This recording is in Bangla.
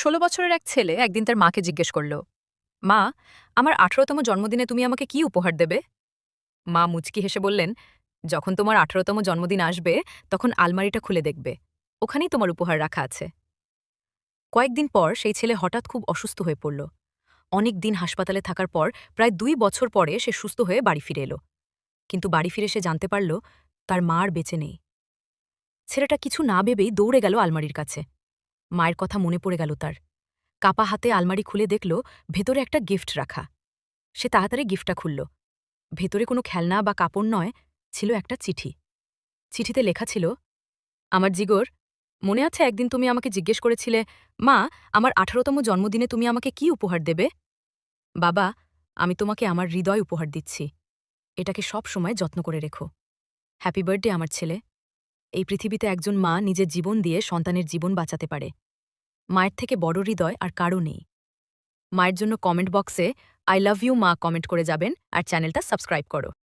১৬ বছরের এক ছেলে একদিন তার মাকে জিজ্ঞেস করল, মা, আমার ১৮তম জন্মদিনে তুমি আমাকে কি উপহার দেবে? মা মুচকি হেসে বললেন, যখন তোমার ১৮তম জন্মদিন আসবে তখন আলমারিটা খুলে দেখবে, ওখানেই তোমার উপহার রাখা আছে। কয়েকদিন পর সেই ছেলে হঠাৎ খুব অসুস্থ হয়ে পড়ল। অনেক দিন হাসপাতালে থাকার পর প্রায় ২ বছর পরে সে সুস্থ হয়ে বাড়ি ফিরে এলো। কিন্তু বাড়ি ফিরে সে জানতে পারল তার মা আর বেঁচে নেই। ছেলেটা কিছু না ভেবেই দৌড়ে গেল আলমারির কাছে। মায়ের কথা মনে পড়ে গেল তার। কাপা হাতে আলমারি খুলে দেখল ভেতরে একটা গিফট রাখা। সে তাড়াতাড়ি গিফটটা খুলল। ভেতরে কোনো খেলনা বা কাপড় নয়, ছিল একটা চিঠি। চিঠিতে লেখা ছিল, আমার জিগর, মনে আছে একদিন তুমি আমাকে জিজ্ঞেস করেছিলে, মা, আমার ১৮তম জন্মদিনে তুমি আমাকে কি উপহার দেবে? বাবা, আমি তোমাকে আমার হৃদয় উপহার দিচ্ছি। এটাকে সব সময় যত্ন করে রেখো। হ্যাপি বার্থডে আমার ছেলে। এই পৃথিবীতে একজন মা নিজের জীবন দিয়ে সন্তানের জীবন বাঁচাতে পারে। মায়ের থেকে বড় হৃদয় আর কারও নেই। মায়ের জন্য কমেন্ট বক্সে আই লাভ ইউ মা কমেন্ট করে যাবেন আর চ্যানেলটা সাবস্ক্রাইব করো।